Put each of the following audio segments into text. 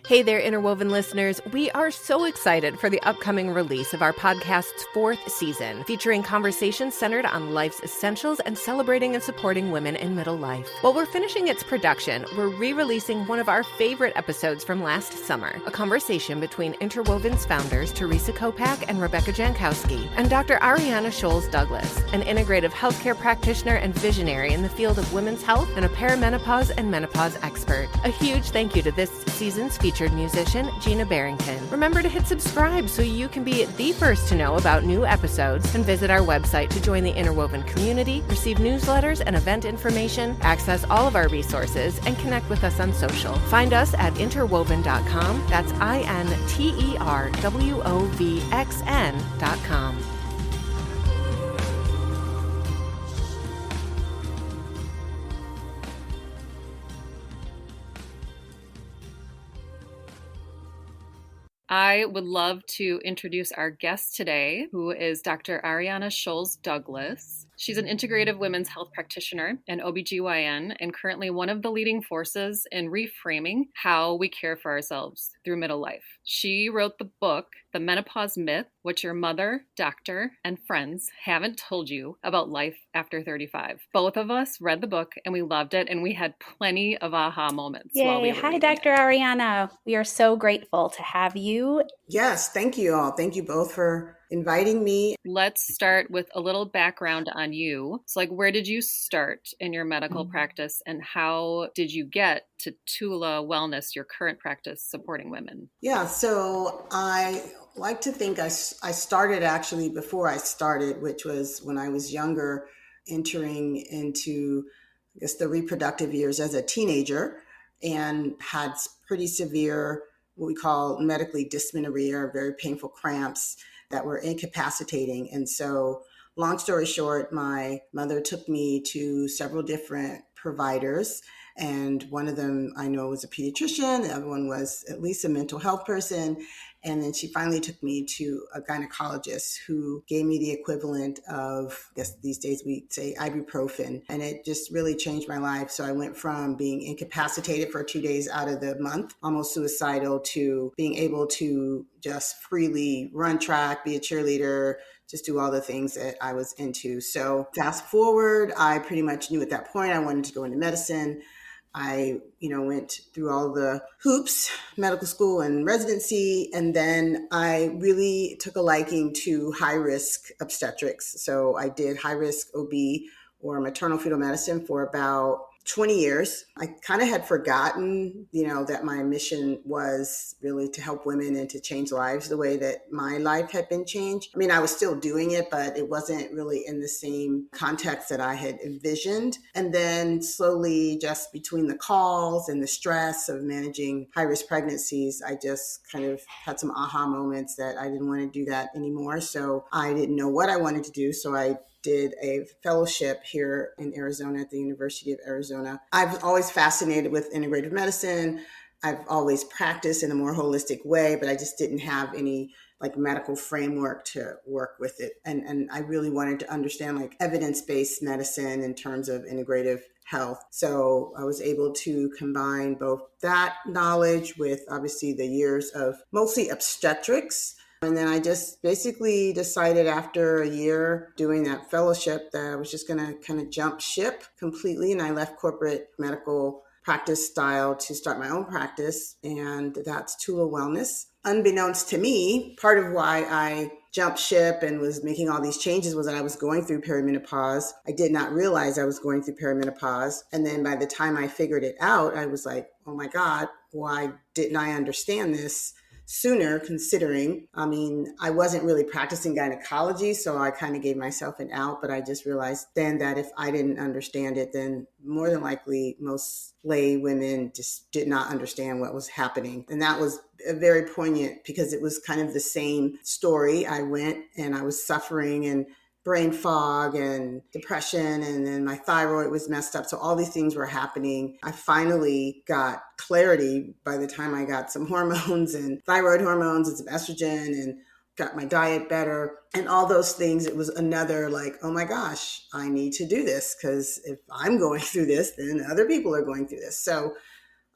Hey there, Interwoven listeners. We are so excited for the upcoming release of our podcast's 4th season, featuring conversations centered on life's essentials and celebrating and supporting women in middle life. While we're finishing its production, we're re-releasing one of our favorite episodes from last summer, a conversation between Interwoven's founders Theresa and Rebecca Jankowski, and Dr. Arianna Sholes-Douglas, an integrative healthcare practitioner and visionary in the field of women's health and a perimenopause and menopause expert. A huge thank you to this season's featured musician, Gina Barrington. Remember to hit subscribe so you can be the first to know about new episodes, and visit our website to join the Interwoven community, receive newsletters and event information, access all of our resources, and connect with us on social. Find us at interwoven.com. That's interwovxn.com. I would love to introduce our guest today, who is Dr. Arianna Sholes-Douglas. She's an integrative women's health practitioner and OBGYN, and currently one of the leading forces in reframing how we care for ourselves through middle life. She wrote the book, The Menopause-Myth, What Your Mother, Doctor, and Friends Haven't Told You About Life After 35. Both of us read the book and we loved it, and we had plenty of aha moments. Yay. While we were Hi, Dr. Arianna. We are so grateful to have you. Yes, thank you all. Thank you both for inviting me. Let's start with a little background on you. So, where did you start in your medical practice, and how did you get to Tula Wellness, your current practice supporting women? Yeah, so I like to think I started actually before I started, which was when I was younger, entering into, I guess, the reproductive years as a teenager, and had pretty severe, what we call medically dysmenorrhea, very painful cramps that were incapacitating. And so, long story short, my mother took me to several different providers. And one of them I know was a pediatrician. The other one was at least a mental health person. And then she finally took me to a gynecologist who gave me the equivalent of, I guess these days we say ibuprofen. And it just really changed my life. So I went from being incapacitated for 2 days out of the month, almost suicidal, to being able to just freely run track, be a cheerleader, just do all the things that I was into. So fast forward, I pretty much knew at that point I wanted to go into medicine. I, went through all the hoops, medical school and residency, and then I really took a liking to high-risk obstetrics. So I did high-risk OB, or maternal fetal medicine, for about 20 years. I kind of had forgotten, that my mission was really to help women and to change lives the way that my life had been changed. I mean, I was still doing it, but it wasn't really in the same context that I had envisioned. And then slowly, just between the calls and the stress of managing high-risk pregnancies, I just kind of had some aha moments that I didn't want to do that anymore. So I didn't know what I wanted to do. So I did a fellowship here in Arizona at the University of Arizona. I've always fascinated with integrative medicine. I've always practiced in a more holistic way, but I just didn't have any medical framework to work with it. And I really wanted to understand evidence-based medicine in terms of integrative health. So I was able to combine both that knowledge with obviously the years of mostly obstetrics. And then I just basically decided after a year doing that fellowship that I was just going to kind of jump ship completely. And I left corporate medical practice style to start my own practice. And that's Tula Wellness. Unbeknownst to me, part of why I jumped ship and was making all these changes was that I was going through perimenopause. I did not realize I was going through perimenopause. And then by the time I figured it out, I was like, oh my God, why didn't I understand this sooner, considering, I wasn't really practicing gynecology, so I kind of gave myself an out, but I just realized then that if I didn't understand it, then more than likely most lay women just did not understand what was happening. And that was very poignant because it was kind of the same story. I went and I was suffering and brain fog and depression, and then my thyroid was messed up. So all these things were happening. I finally got clarity by the time I got some hormones and thyroid hormones and some estrogen and got my diet better and all those things. It was another oh my gosh, I need to do this, because if I'm going through this, then other people are going through this. So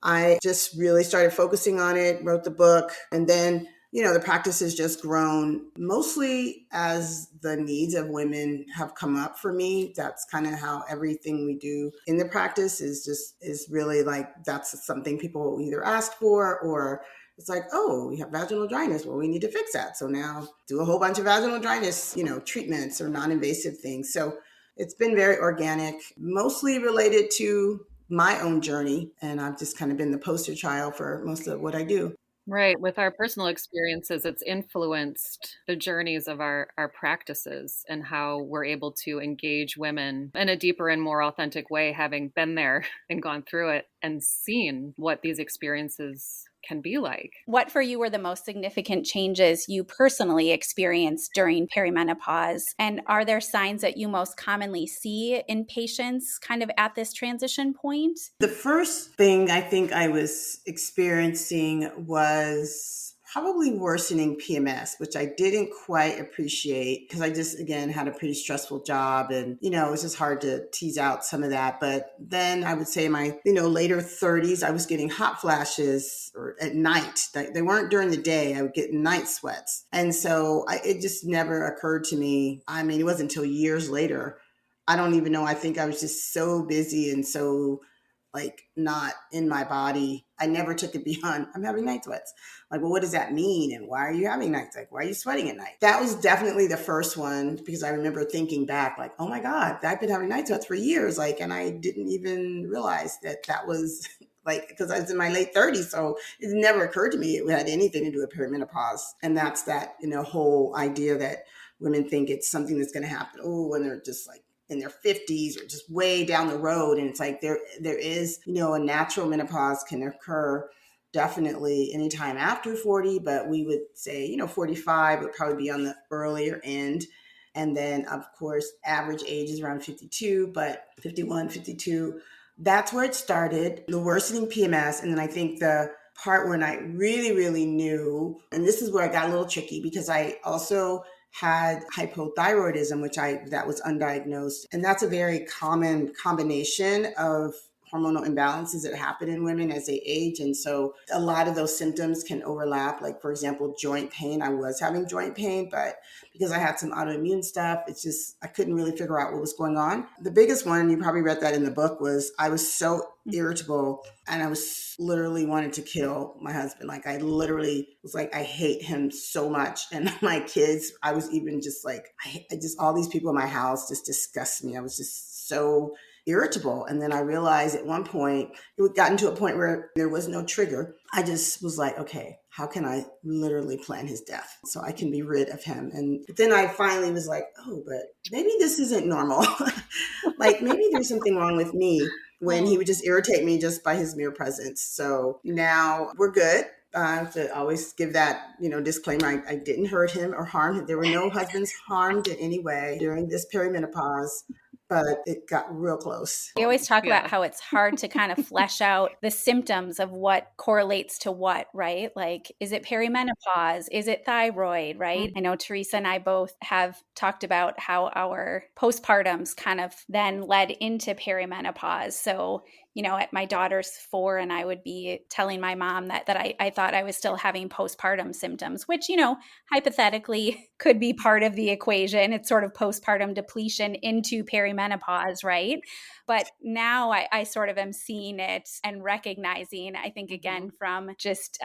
I just really started focusing on it, wrote the book, and then the practice has just grown mostly as the needs of women have come up for me. That's kind of how everything we do in the practice is really like, that's something people either ask for, or it's like, oh, we have vaginal dryness. Well, we need to fix that. So now do a whole bunch of vaginal dryness, treatments or non-invasive things. So it's been very organic, mostly related to my own journey. And I've just kind of been the poster child for most of what I do. Right. With our personal experiences, it's influenced the journeys of our practices and how we're able to engage women in a deeper and more authentic way, having been there and gone through it and seen what these experiences can be like. What for you were the most significant changes you personally experienced during perimenopause? And are there signs that you most commonly see in patients kind of at this transition point? The first thing I think I was experiencing was probably worsening PMS, which I didn't quite appreciate because I just, again, had a pretty stressful job and, it was just hard to tease out some of that. But then I would say in my, later 30s, I was getting hot flashes or at night. They weren't during the day. I would get night sweats. And so it just never occurred to me. I mean, it wasn't until years later. I don't even know. I think I was just so busy and so not in my body. I never took it beyond, I'm having night sweats. Like, well, what does that mean? And why are you having night sweats? Why are you sweating at night? That was definitely the first one because I remember thinking back like, oh my God, I've been having night sweats for years. And I didn't even realize that was because I was in my late 30s. So it never occurred to me it had anything to do with perimenopause. And that's that, whole idea that women think it's something that's going to happen. Oh, when they're just in their 50s or just way down the road. And it's like there is, a natural menopause can occur definitely anytime after 40, but we would say, 45 would probably be on the earlier end. And then, of course, average age is around 52, but 51, 52, that's where it started, the worsening PMS. And then I think the part when I really, really knew, and this is where I got a little tricky because I also had hypothyroidism, that was undiagnosed. And that's a very common combination of hormonal imbalances that happen in women as they age. And so a lot of those symptoms can overlap. Like, for example, joint pain. I was having joint pain, but because I had some autoimmune stuff, it's just, I couldn't really figure out what was going on. The biggest one, you probably read that in the book, was I was so irritable and I was literally wanted to kill my husband. I literally was like, I hate him so much. And my kids, I was even just I just, all these people in my house just disgust me. I was just so irritable. And then I realized at one point, it had gotten to a point where there was no trigger. I just was like, okay, how can I literally plan his death so I can be rid of him? And then I finally was like, oh, but maybe this isn't normal. Maybe there's something wrong with me when he would just irritate me just by his mere presence. So now we're good. I have to always give that, disclaimer. I didn't hurt him or harm him. There were no husbands harmed in any way during this perimenopause, but it got real close. We always talk about how it's hard to kind of flesh out the symptoms of what correlates to what, right? Is it perimenopause? Is it thyroid, right? Mm-hmm. I know Theresa and I both have talked about how our postpartums kind of then led into perimenopause. So, at my daughter's 4 and I would be telling my mom that I thought I was still having postpartum symptoms, which, hypothetically could be part of the equation. It's sort of postpartum depletion into perimenopause, right? But now I sort of am seeing it and recognizing, I think, again, from just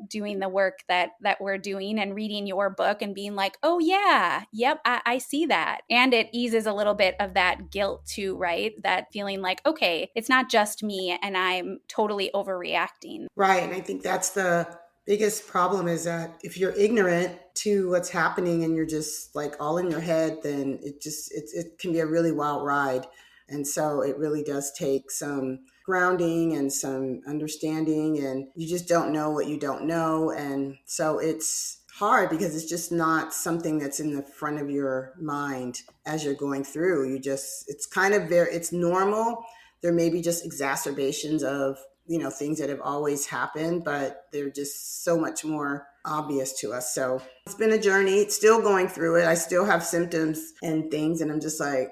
doing the work that we're doing and reading your book and being like, oh, yeah, yep, I see that. And it eases a little bit of that guilt too, right? That feeling like, okay, it's not just me and I'm totally overreacting. Right. And I think that's the biggest problem is that if you're ignorant to what's happening and you're just all in your head, then it can be a really wild ride. And so it really does take some grounding and some understanding, and you just don't know what you don't know. And so it's hard because it's just not something that's in the front of your mind as you're going through. It's kind of it's normal. There may be just exacerbations of, things that have always happened, but they're just so much more obvious to us. So it's been a journey. It's still going through it. I still have symptoms and things. And I'm just like,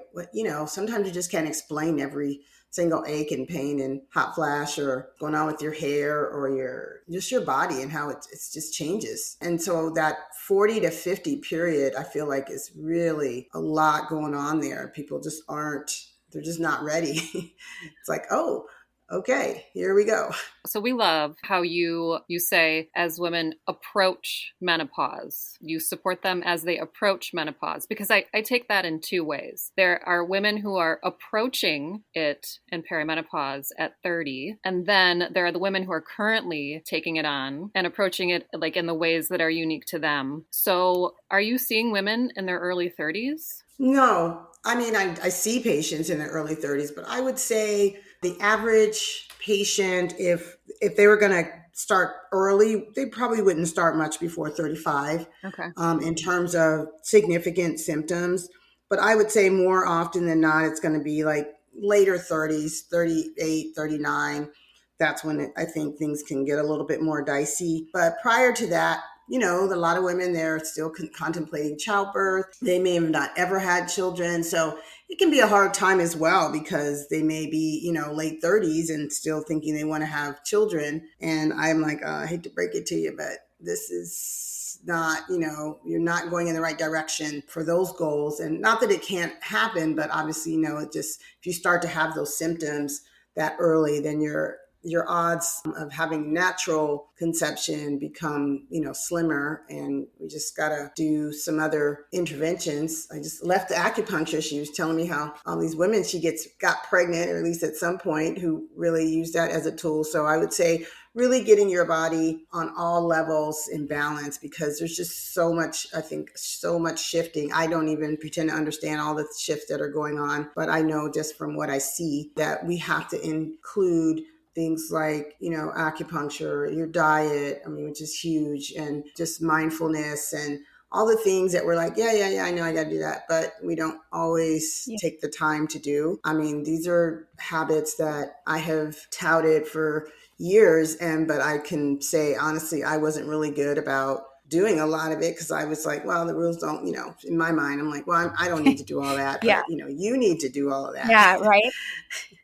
sometimes you just can't explain every single ache and pain and hot flash or going on with your hair or your body and how it just changes. And so that 40 to 50 period, I feel like is really a lot going on there. People just they're just not ready. It's like, oh, okay, here we go. So we love how you say as women approach menopause, you support them as they approach menopause, because I take that in two ways. There are women who are approaching it in perimenopause at 30, and then there are the women who are currently taking it on and approaching it like in the ways that are unique to them. So are you seeing women in their early 30s? No, I mean, I see patients in their early 30s, but I would say the average patient, if they were going to start early, they probably wouldn't start much before 35. Okay. In terms of significant symptoms. But I would say more often than not, it's going to be like later 30s, 38, 39. That's when I think things can get a little bit more dicey. But prior to that, a lot of women, they're still contemplating childbirth. They may have not ever had children. So it can be a hard time as well because they may be, late 30s and still thinking they want to have children. And I'm like, I hate to break it to you, but this is not, you're not going in the right direction for those goals. And not that it can't happen, but obviously, it just, if you start to have those symptoms that early, then your odds of having natural conception become, slimmer, and we just got to do some other interventions. I just left the acupuncture. She was telling me how all these women she got pregnant, or at least at some point, who really use that as a tool. So I would say really getting your body on all levels in balance, because there's just so much shifting. I don't even pretend to understand all the shifts that are going on, but I know just from what I see that we have to include things like, acupuncture, your diet, which is huge, and just mindfulness and all the things that we're like, yeah, I know I got to do that, but we don't always take the time to do. These are habits that I have touted for years, but I can say, honestly, I wasn't really good about doing a lot of it because I was like, well, the rules don't, in my mind, I'm like, well, I don't need to do all that, but, you need to do all of that. Yeah, right.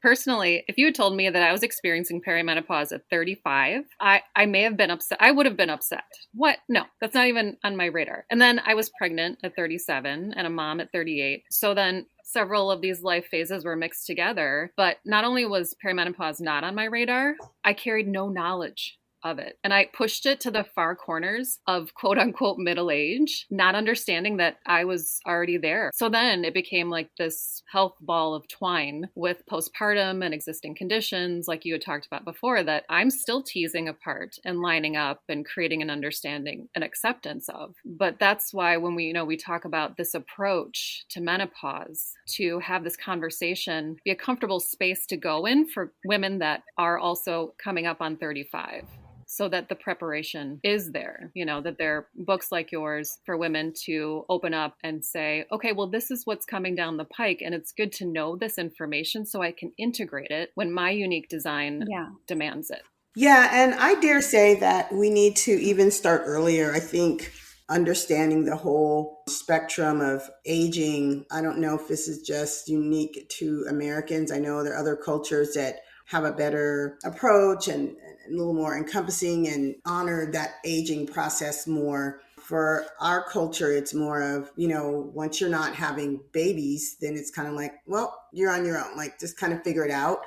Personally, if you had told me that I was experiencing perimenopause at 35, I may have been upset. I would have been upset. What? No, that's not even on my radar. And then I was pregnant at 37 and a mom at 38. So then several of these life phases were mixed together. But not only was perimenopause not on my radar, I carried no knowledge of it. And I pushed it to the far corners of quote unquote middle age, not understanding that I was already there. So then it became like this health ball of twine with postpartum and existing conditions, like you had talked about before, that I'm still teasing apart and lining up and creating an understanding and acceptance of. But that's why when we talk about this approach to menopause, to have this conversation be a comfortable space to go in for women that are also coming up on 35. So that the preparation is there, that there are books like yours for women to open up and say, okay, well, this is what's coming down the pike. And it's good to know this information so I can integrate it when my unique design demands it. Yeah. And I dare say that we need to even start earlier. I think understanding the whole spectrum of aging. I don't know if this is just unique to Americans. I know there are other cultures that have a better approach and a little more encompassing and honor that aging process more. For our culture, it's more of, once you're not having babies, then it's kind of like, well, you're on your own, like just kind of figure it out.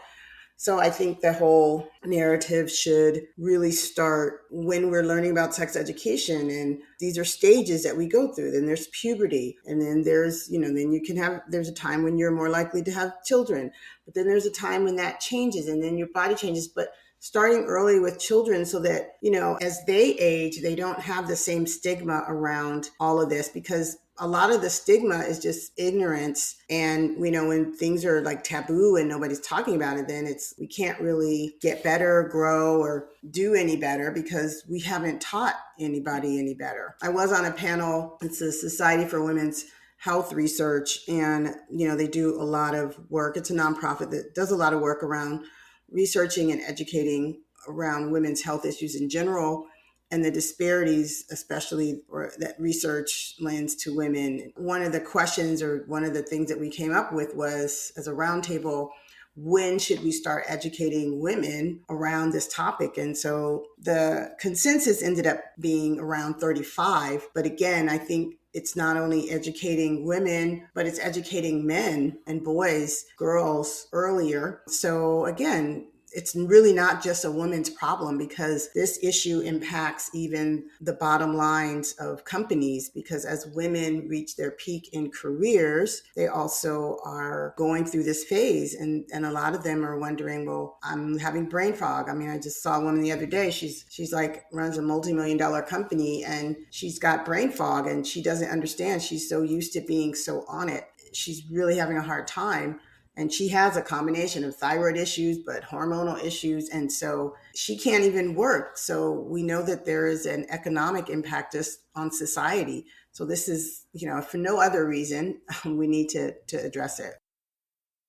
So I think the whole narrative should really start when we're learning about sex education. And these are stages that we go through. Then there's puberty. And then there's, there's a time when you're more likely to have children. But then there's a time when that changes and then your body changes. But starting early with children so that, as they age, they don't have the same stigma around all of this, because a lot of the stigma is just ignorance. And when things are like taboo and nobody's talking about it, then we can't really get better, grow, or do any better because we haven't taught anybody any better. I was on a panel. It's the Society for Women's Health Research. And, they do a lot of work. It's a nonprofit that does a lot of work around researching and educating around women's health issues in general, and the disparities, especially that research lends to women. One of the questions, or one of the things that we came up with was, as a roundtable, when should we start educating women around this topic? And so the consensus ended up being around 35. But again, I think it's not only educating women, but it's educating men and boys, girls earlier. So again, it's really not just a woman's problem, because this issue impacts even the bottom lines of companies, because as women reach their peak in careers, they also are going through this phase. And a lot of them are wondering, well, I'm having brain fog. I mean, I just saw a woman the other day. She's like runs a multi-million-dollar company, and she's got brain fog, and she doesn't understand. She's so used to being so on it. She's really having a hard time. And she has a combination of thyroid issues, but hormonal issues. And so she can't even work. So we know that there is an economic impact on society. So this is, for no other reason, we need to address it.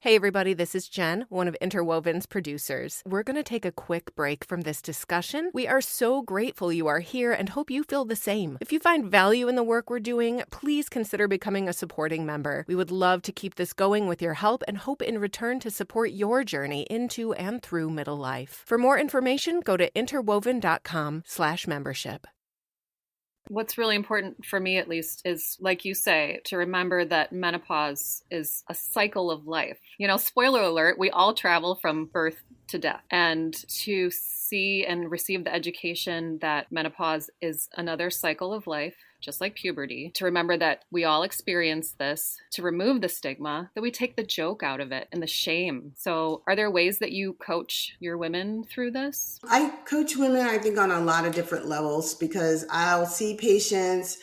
Hey everybody, this is Jen, one of Interwovxn's producers. We're going to take a quick break from this discussion. We are so grateful you are here and hope you feel the same. If you find value in the work we're doing, please consider becoming a supporting member. We would love to keep this going with your help and hope in return to support your journey into and through middle life. For more information, go to interwoven.com/membership. What's really important for me, at least, is, like you say, to remember that menopause is a cycle of life. Spoiler alert, we all travel from birth to death. And to see and receive the education that menopause is another cycle of life, just like puberty, to remember that we all experience this, to remove the stigma, that we take the joke out of it and the shame. So are there ways that you coach your women through this? I coach women, I think, on a lot of different levels, because I'll see patients,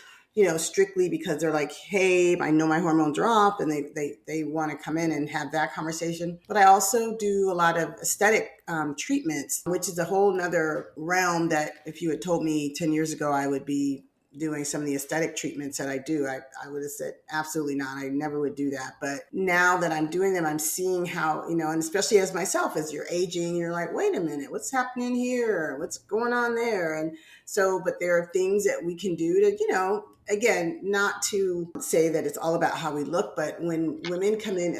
strictly because they're like, hey, I know my hormone drop, and they want to come in and have that conversation. But I also do a lot of aesthetic treatments, which is a whole nother realm that if you had told me 10 years ago, I would be doing some of the aesthetic treatments that I do, I would have said, absolutely not. I never would do that. But now that I'm doing them, I'm seeing how, and especially as myself, as you're aging, you're like, wait a minute, what's happening here? What's going on there? And so, but there are things that we can do to, again, not to say that it's all about how we look, but when women come in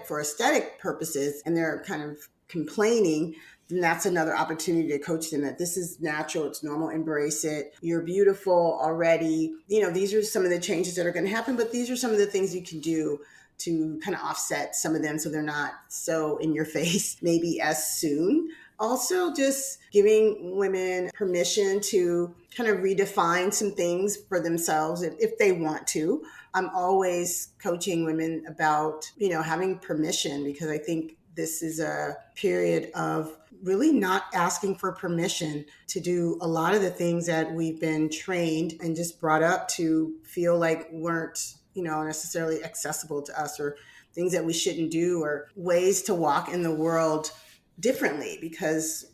for aesthetic purposes, and they're kind of complaining, then that's another opportunity to coach them that this is natural, it's normal, embrace it. You're beautiful already. These are some of the changes that are going to happen, but these are some of the things you can do to kind of offset some of them so they're not so in your face maybe as soon. Also, just giving women permission to kind of redefine some things for themselves if they want to. I'm always coaching women about, having permission, because I think this is a period of really not asking for permission to do a lot of the things that we've been trained and just brought up to feel like weren't, necessarily accessible to us, or things that we shouldn't do, or ways to walk in the world differently, because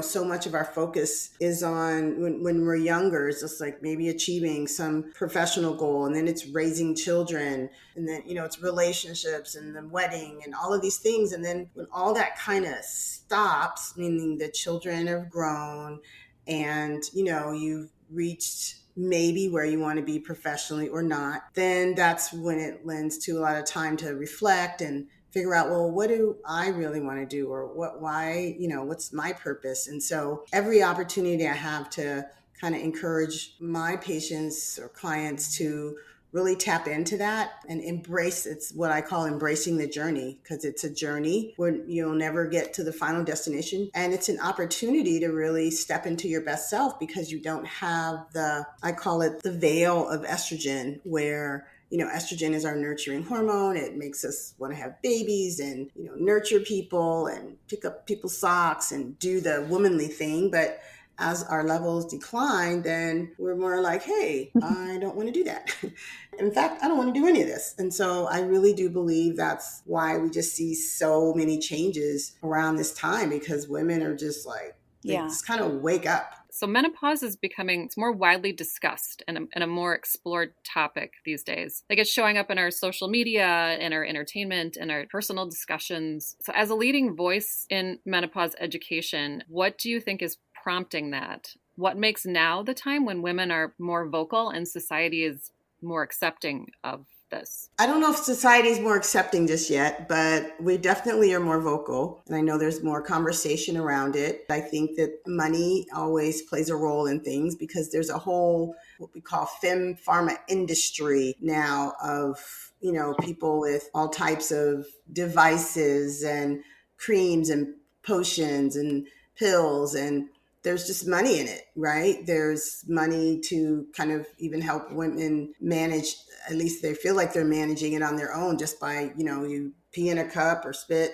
so much of our focus is on when we're younger, it's just like maybe achieving some professional goal, and then it's raising children, and then it's relationships and the wedding and all of these things. And then when all that kind of stops, meaning the children have grown and you've reached maybe where you want to be professionally or not, then that's when it lends to a lot of time to reflect and figure out, well, what do I really want to do? Or what's my purpose? And so every opportunity I have to kind of encourage my patients or clients to really tap into that and embrace, it's what I call embracing the journey, because it's a journey where you'll never get to the final destination. And it's an opportunity to really step into your best self, because you don't have I call it the veil of estrogen, where estrogen is our nurturing hormone. It makes us want to have babies and, nurture people and pick up people's socks and do the womanly thing. But as our levels decline, then we're more like, hey, I don't want to do that. In fact, I don't want to do any of this. And so I really do believe that's why we just see so many changes around this time, because women are just like, they just kind of wake up. So menopause is it's more widely discussed and a more explored topic these days. Like, it's showing up in our social media, in our entertainment, and our personal discussions. So as a leading voice in menopause education, what do you think is prompting that? What makes now the time when women are more vocal and society is more accepting of this? I don't know if society's more accepting just yet, but we definitely are more vocal. And I know there's more conversation around it. I think that money always plays a role in things because there's a whole, what we call fem pharma industry now of, people with all types of devices and creams and potions and pills, and there's just money in it, right? There's money to kind of even help women manage, at least they feel like they're managing it on their own just by, you pee in a cup or spit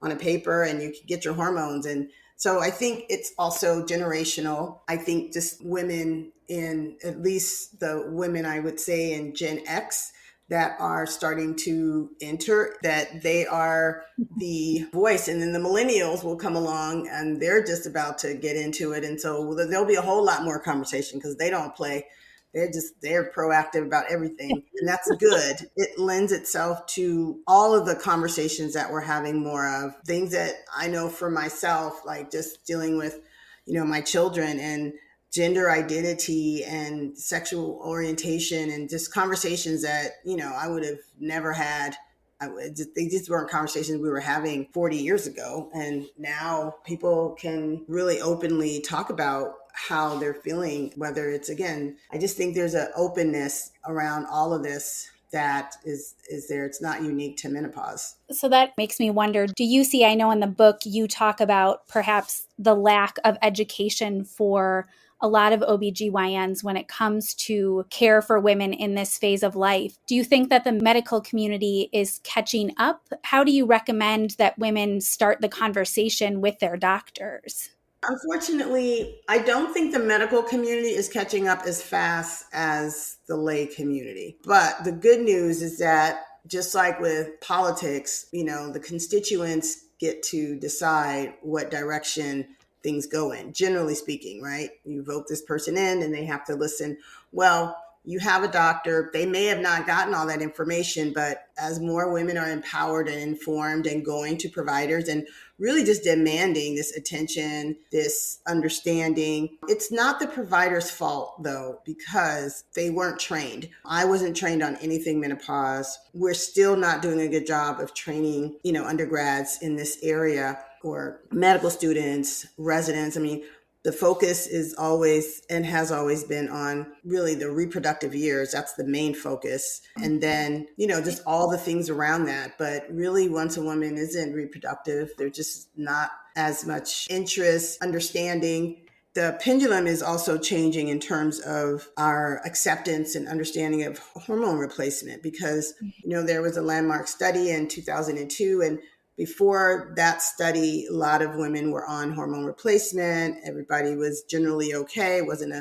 on a paper and you can get your hormones. And so I think it's also generational. I think just women in, at least the women I would say in Gen X, that are starting to enter, that they are the voice, and then the millennials will come along and they're just about to get into it. And so there'll be a whole lot more conversation because they don't play. They're proactive about everything. And that's good. It lends itself to all of the conversations that we're having more of, things that I know for myself, like just dealing with, my children and gender identity and sexual orientation, and just conversations that, I would have never had. They just weren't conversations we were having 40 years ago. And now people can really openly talk about how they're feeling, whether it's, again, I just think there's an openness around all of this that is there. It's not unique to menopause. So that makes me wonder, do you see, I know in the book you talk about perhaps the lack of education for a lot of OBGYNs when it comes to care for women in this phase of life. Do you think that the medical community is catching up? How do you recommend that women start the conversation with their doctors? Unfortunately, I don't think the medical community is catching up as fast as the lay community. But the good news is that just like with politics, the constituents get to decide what direction things go in, generally speaking, right? You vote this person in and they have to listen. Well, you have a doctor. They may have not gotten all that information, but as more women are empowered and informed and going to providers and really just demanding this attention, this understanding, it's not the provider's fault though, because they weren't trained. I wasn't trained on anything menopause. We're still not doing a good job of training, undergrads in this area or medical students, residents. I mean, the focus is always and has always been on really the reproductive years. That's the main focus. And then, just all the things around that. But really, once a woman isn't reproductive, there's just not as much interest, understanding. The pendulum is also changing in terms of our acceptance and understanding of hormone replacement because, there was a landmark study in 2002, and before that study, a lot of women were on hormone replacement. Everybody was generally okay. It wasn't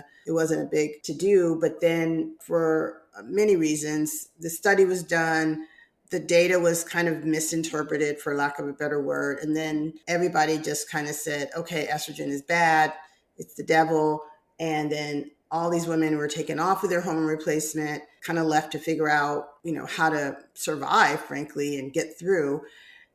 a big to-do. But then for many reasons, the study was done. The data was kind of misinterpreted, for lack of a better word. And then everybody just kind of said, okay, estrogen is bad. It's the devil. And then all these women were taken off of their hormone replacement, kind of left to figure out, how to survive, frankly, and get through.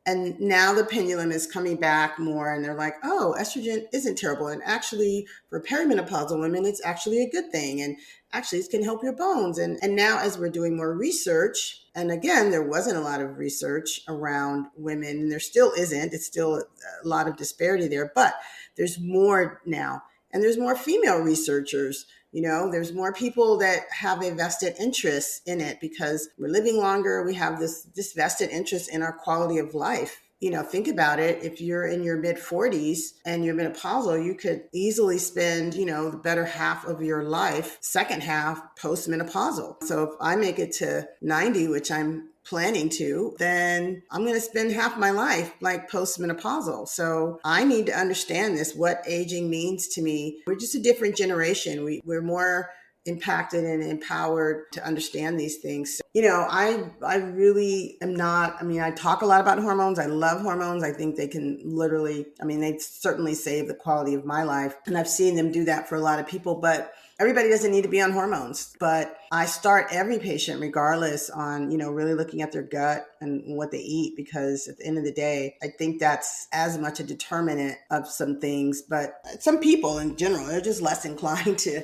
And now the pendulum is coming back more and they're like, oh, estrogen isn't terrible. And actually for perimenopausal women, it's actually a good thing. And actually it can help your bones. And now as we're doing more research, and again, there wasn't a lot of research around women and there still isn't, it's still a lot of disparity there, but there's more now. And there's more female researchers. There's more people that have a vested interest in it because we're living longer. We have this vested interest in our quality of life. Think about it. If you're in your mid 40s and you're menopausal, you could easily spend, the better half of your life, second half post-menopausal. So if I make it to 90, which I'm planning to, then I'm going to spend half my life like post-menopausal. So I need to understand this, what aging means to me. We're just a different generation. We're more impacted and empowered to understand these things. So, I really am not, I talk a lot about hormones. I love hormones. I think they can literally, they certainly save the quality of my life. And I've seen them do that for a lot of people, but everybody doesn't need to be on hormones. But I start every patient regardless on, really looking at their gut and what they eat, because at the end of the day, I think that's as much a determinant of some things. But some people in general, they're just less inclined to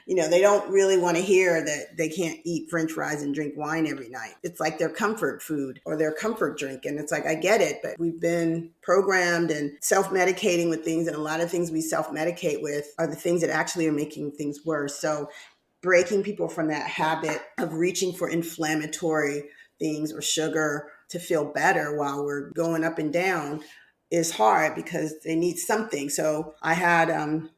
They don't really want to hear that they can't eat French fries and drink wine every night. It's like their comfort food or their comfort drink. And it's like, I get it, but we've been programmed and self-medicating with things. And a lot of things we self-medicate with are the things that actually are making things worse. So breaking people from that habit of reaching for inflammatory things or sugar to feel better while we're going up and down is hard because they need something. So I had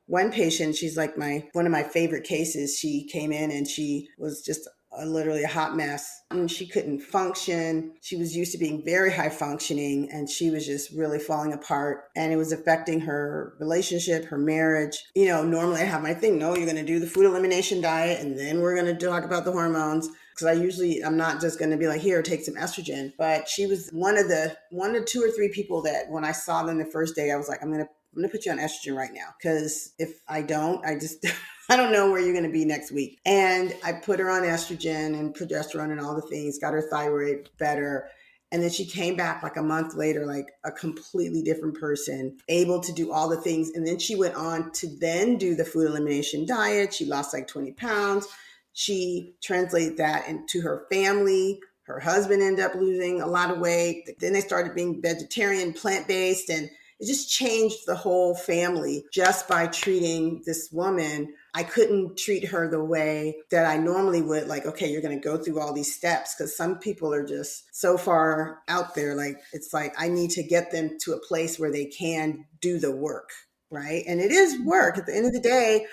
one patient, she's like one of my favorite cases. She came in and she was just literally a hot mess. And she couldn't function. She was used to being very high functioning and she was just really falling apart. And it was affecting her relationship, her marriage. Normally I have my thing. No, you're going to do the food elimination diet and then we're going to talk about the hormones. Because I'm not just going to be like, here, take some estrogen. But she was one of 2 or 3 people that when I saw them the first day, I was like, I'm going to put you on estrogen right now. Because if I don't, I don't know where you're going to be next week. And I put her on estrogen and progesterone and all the things, got her thyroid better. And then she came back like a month later, like a completely different person, able to do all the things. And then she went on to then do the food elimination diet. She lost like 20 pounds. She translated that into her family. Her husband ended up losing a lot of weight. Then they started being vegetarian, plant-based, and it just changed the whole family just by treating this woman. I couldn't treat her the way that I normally would, like, okay, you're going to go through all these steps, because some people are just so far out there. Like, it's like, I need to get them to a place where they can do the work, right? And it is work. At the end of the day,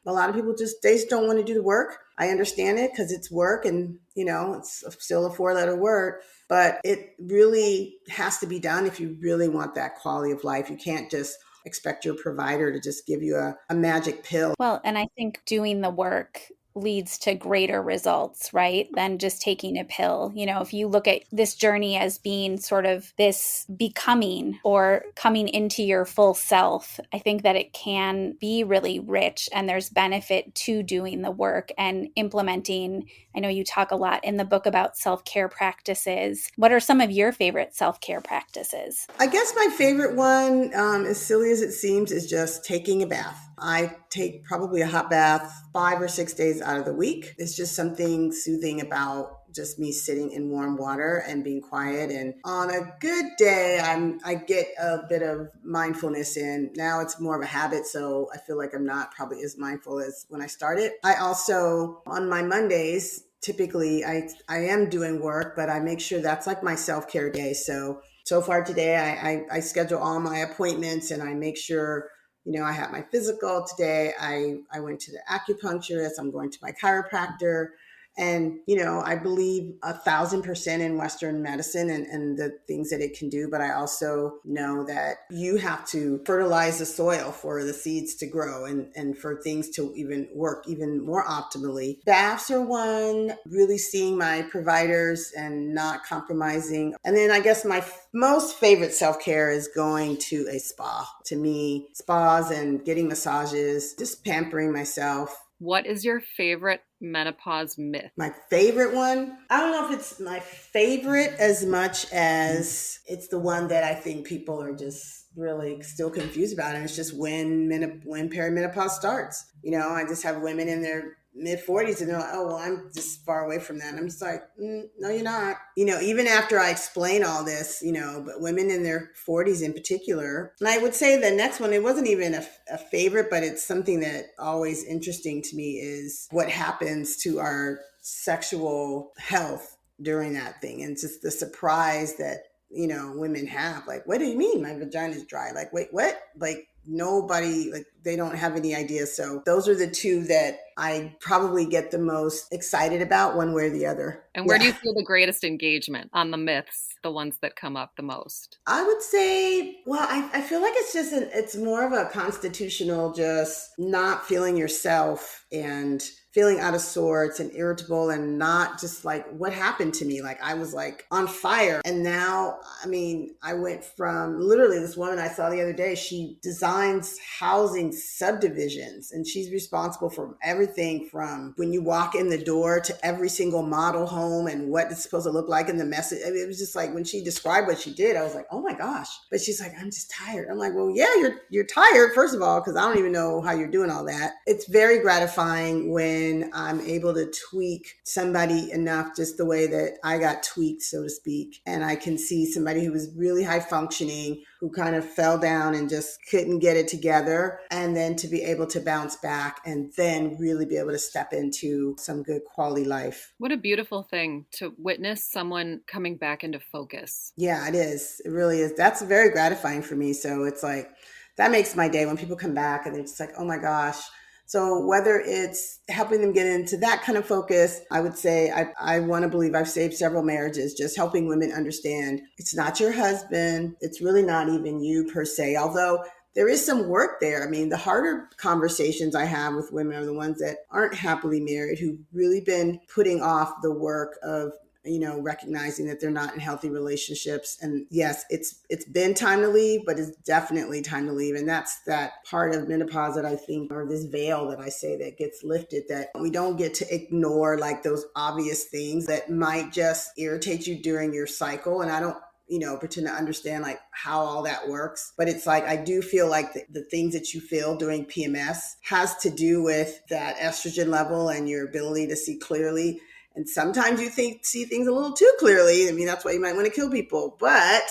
a lot of people just don't want to do the work. I understand it because it's work and, it's still a 4-letter word, but it really has to be done if you really want that quality of life. You can't just expect your provider to just give you a magic pill. Well, and I think doing the work leads to greater results, right? Than just taking a pill. If you look at this journey as being sort of this becoming or coming into your full self, I think that it can be really rich and there's benefit to doing the work and implementing. I know you talk a lot in the book about self-care practices. What are some of your favorite self-care practices? I guess my favorite one, as silly as it seems, is just taking a bath. I take probably a hot bath 5 or 6 days out of the week. It's just something soothing about just me sitting in warm water and being quiet. And on a good day, I get a bit of mindfulness in. Now it's more of a habit, so I feel like I'm not probably as mindful as when I started. I also, on my Mondays, typically I am doing work, but I make sure that's like my self-care day. So far today, I schedule all my appointments and I make sure, I have my physical today. I went to the acupuncturist. I'm going to my chiropractor. And, I believe 1,000% in Western medicine and the things that it can do. But I also know that you have to fertilize the soil for the seeds to grow and for things to even work even more optimally. Baths are one, really seeing my providers and not compromising. And then I guess my most favorite self-care is going to a spa. To me, spas and getting massages, just pampering myself. What is your favorite menopause myth? My favorite one? I don't know if it's my favorite as much as it's the one that I think people are just really still confused about. And it's just when perimenopause starts. I just have women in their mid-40s and they're like, oh, well, I'm just far away from that. And I'm just like, no, you're not. Even after I explain all this, but women in their 40s in particular. And I would say the next one, it wasn't even a favorite, but it's something that always interesting to me is what happens to our sexual health during that thing. And just the surprise that, women have. Like, what do you mean my vagina is dry? Like, wait, what? Like, nobody, like, they don't have any idea. So those are the two that I probably get the most excited about one way or the other. And where do you feel the greatest engagement on the myths, the ones that come up the most? I would say, well, I feel like it's more of a constitutional, just not feeling yourself and feeling out of sorts and irritable and not just like, what happened to me? Like, I was like on fire. And now, I went from literally this woman I saw the other day, she designed designs housing subdivisions, and she's responsible for everything from when you walk in the door to every single model home and what it's supposed to look like in the message. I mean, it was just like when she described what she did, I was like, oh my gosh. But she's like, I'm just tired. I'm like, well, yeah, you're tired, first of all, because I don't even know how you're doing all that. It's very gratifying when I'm able to tweak somebody enough, just the way that I got tweaked, so to speak. And I can see somebody who was really high functioning, who kind of fell down and just couldn't get it together, and then to be able to bounce back and then really be able to step into some good quality life. What a beautiful thing to witness someone coming back into focus. Yeah, it is. It really is. That's very gratifying for me. So it's like, that makes my day when people come back and they're just like, oh my gosh. So whether it's helping them get into that kind of focus, I would say I want to believe I've saved several marriages, just helping women understand it's not your husband. It's really not even you per se, although there is some work there. I mean, the harder conversations I have with women are the ones that aren't happily married, who've really been putting off the work of recognizing that they're not in healthy relationships. And yes, it's been time to leave, but it's definitely time to leave. And that's that part of menopause that I think, or this veil that I say that gets lifted, that we don't get to ignore like those obvious things that might just irritate you during your cycle. And I don't pretend to understand like how all that works. But it's like, I do feel like the things that you feel during PMS has to do with that estrogen level and your ability to see clearly. And sometimes you see things a little too clearly. I mean, that's why you might want to kill people. But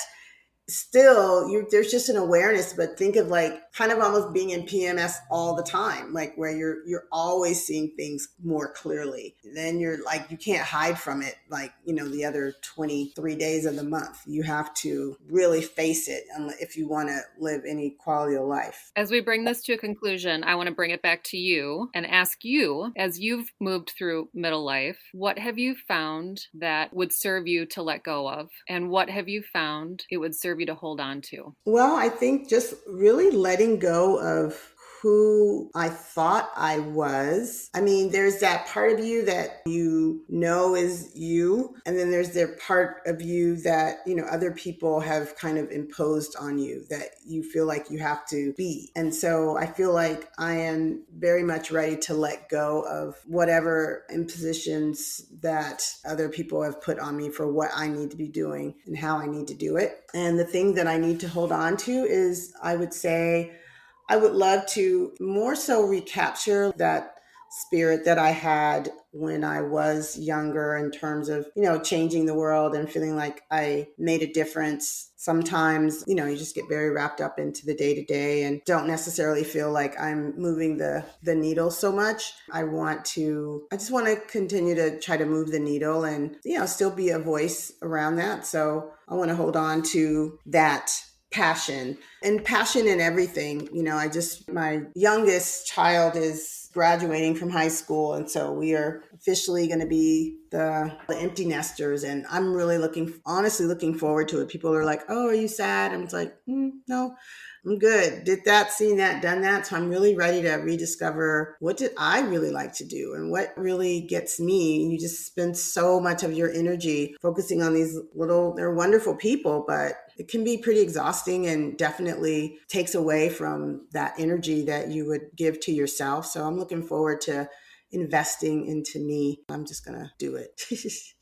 still, there's just an awareness. But think of like kind of almost being in PMS all the time, like where you're always seeing things more clearly. Then you're like, you can't hide from it. Like, the other 23 days of the month, you have to really face it if you want to live any quality of life. As we bring this to a conclusion, I want to bring it back to you and ask you, as you've moved through middle life, what have you found that would serve you to let go of? And what have you found it would serve you to hold on to? Well, I think just really letting go of who I thought I was. I mean, there's that part of you that is you. And then there's the part of you that, other people have kind of imposed on you that you feel like you have to be. And so I feel like I am very much ready to let go of whatever impositions that other people have put on me for what I need to be doing and how I need to do it. And the thing that I need to hold on to is, I would say, I would love to more so recapture that spirit that I had when I was younger, in terms of, changing the world and feeling like I made a difference. Sometimes, you just get very wrapped up into the day to day and don't necessarily feel like I'm moving the needle so much. I just want to continue to try to move the needle and, still be a voice around that. So I want to hold on to that passion in everything. My youngest child is graduating from high school. And so we are officially going to be the empty nesters. And I'm really honestly looking forward to it. People are like, oh, are you sad? And it's like, no, I'm good. Did that, seen that, done that. So I'm really ready to rediscover what did I really like to do and what really gets me. You just spend so much of your energy focusing on these they're wonderful people, but it can be pretty exhausting and definitely takes away from that energy that you would give to yourself. So I'm looking forward to investing into me. I'm just going to do it.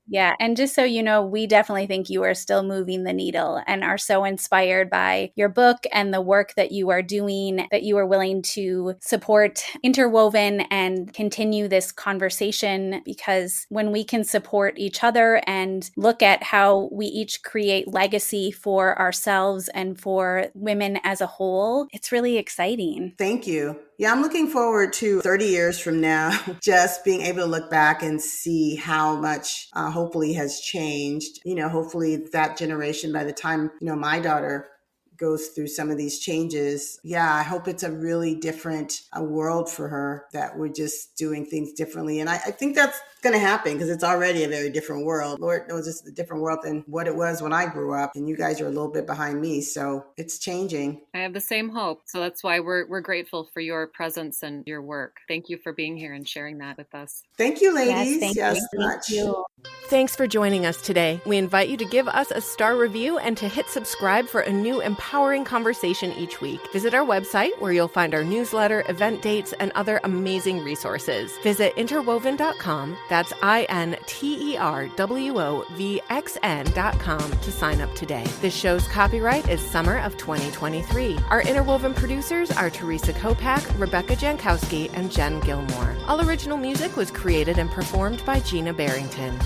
Yeah. And just so you know, we definitely think you are still moving the needle and are so inspired by your book and the work that you are doing, that you are willing to support Interwoven and continue this conversation. Because when we can support each other and look at how we each create legacy for ourselves and for women as a whole, it's really exciting. Thank you. Yeah, I'm looking forward to 30 years from now, just being able to look back and see how much hopefully has changed. Hopefully that generation, by the time, my daughter goes through some of these changes. Yeah, I hope it's a really different world for her, that we're just doing things differently. And I think that's going to happen, because it's already a very different world. Lord knows it's a different world than what it was when I grew up. And you guys are a little bit behind me. So it's changing. I have the same hope. So that's why we're grateful for your presence and your work. Thank you for being here and sharing that with us. Thank you, ladies. Yes, thank you. Much. Thank you. Thanks for joining us today. We invite you to give us a star review and to hit subscribe for a new empowering conversation each week. Visit our website where you'll find our newsletter, event dates, and other amazing resources. Visit interwoven.com, that's interwovxn.com to sign up today. This show's copyright is summer of 2023. Our Interwoven producers are Theresa Kopak, Rebecca Jankowski, and Jen Gilmore. All original music was created and performed by Gina Barrington.